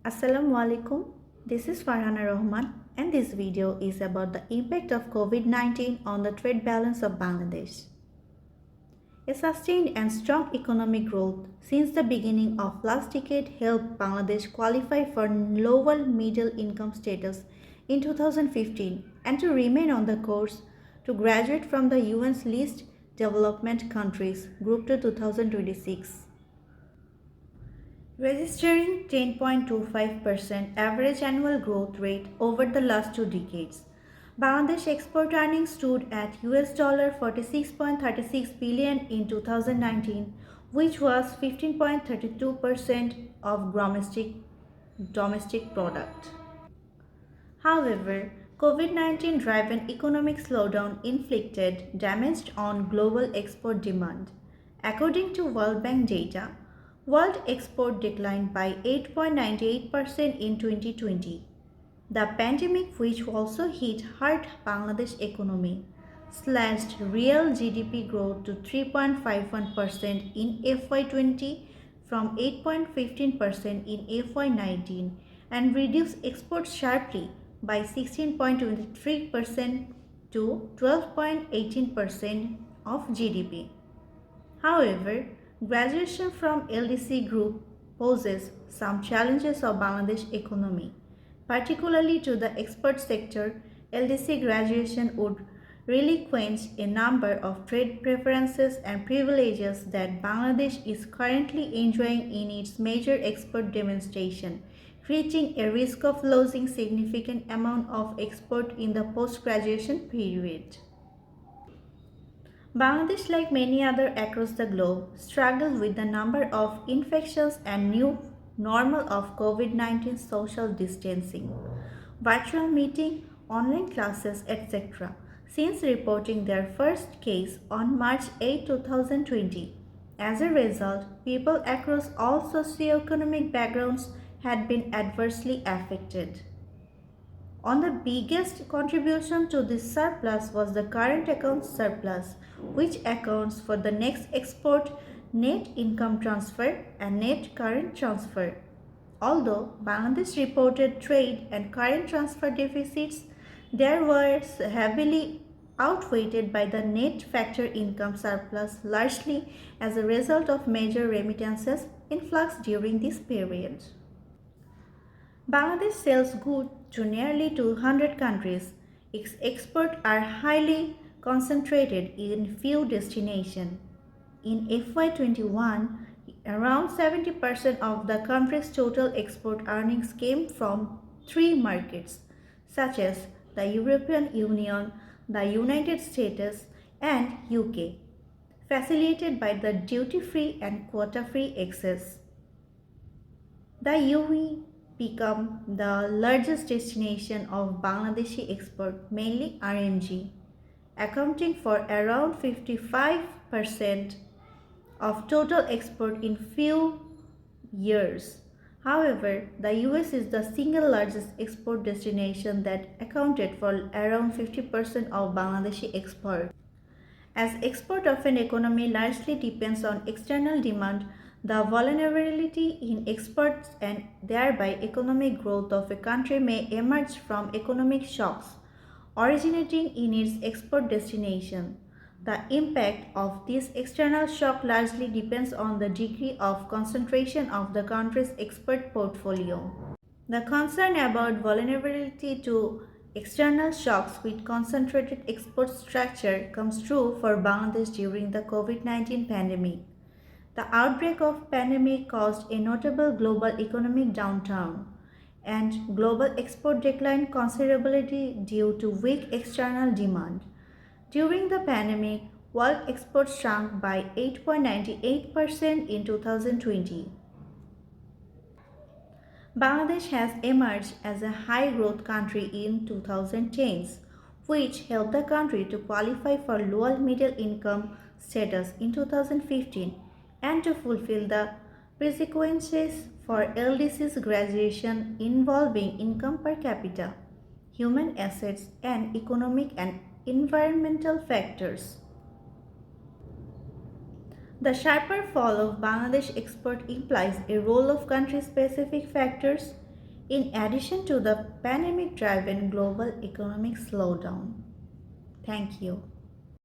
Assalamu alaikum. This is Farhana Rahman and this video is about the impact of COVID-19 on the trade balance of Bangladesh. A sustained and strong economic growth since the beginning of last decade helped Bangladesh qualify for lower middle income status in 2015 and to remain on the course to graduate from the UN's least development countries group to 2026. Registering 10.25% average annual growth rate over the last two decades. Bangladesh export earnings stood at $46.36 billion in 2019, which was 15.32% of domestic product. However, COVID-19 driven economic slowdown inflicted damage on global export demand. According to World Bank data, world export declined by 8.98% in 2020. The pandemic, which also hit hard Bangladesh economy, slashed real GDP growth to 3.51% in FY20 from 8.15% in FY19 and reduced exports sharply by 16.23% to 12.18% of GDP. However, graduation from LDC group poses some challenges of Bangladesh economy. Particularly to the export sector, LDC graduation would relinquish a number of trade preferences and privileges that Bangladesh is currently enjoying in its major export demonstration, creating a risk of losing significant amount of export in the post-graduation period. Bangladesh, like many others across the globe, struggled with the number of infections and new normal of COVID-19 social distancing, virtual meeting, online classes, etc. since reporting their first case on March 8, 2020. As a result, people across all socioeconomic backgrounds had been adversely affected. On the biggest contribution to this surplus was the current account surplus, which accounts for the next export, net income transfer, and net current transfer. Although Bangladesh reported trade and current transfer deficits, there was heavily outweighed by the net factor income surplus, largely as a result of major remittances influx during this period. Bangladesh sells goods to nearly 200 countries. Its exports are highly concentrated in few destinations. In FY21, around 70% of the country's total export earnings came from three markets, such as the European Union, the United States, and UK, facilitated by the duty-free and quota-free access. The UAE became the largest destination of Bangladeshi export, mainly RMG, accounting for around 55% of total export in few years. However, the US is the single largest export destination that accounted for around 50% of Bangladeshi export. As export of an economy largely depends on external demand, the vulnerability in exports and thereby economic growth of a country may emerge from economic shocks originating in its export destination. The impact of this external shock largely depends on the degree of concentration of the country's export portfolio. The concern about vulnerability to external shocks with concentrated export structure comes true for Bangladesh during the COVID-19 pandemic. The outbreak of pandemic caused a notable global economic downturn and global export declined considerably due to weak external demand. During the pandemic, world exports shrunk by 8.98% in 2020. Bangladesh has emerged as a high-growth country in 2010s, which helped the country to qualify for lower middle-income status in 2015 and to fulfill the prerequisites for LDC's graduation involving income per capita, human assets, and economic and environmental factors. The sharper fall of Bangladesh export implies a role of country-specific factors, in addition to the pandemic driven global economic slowdown. Thank you.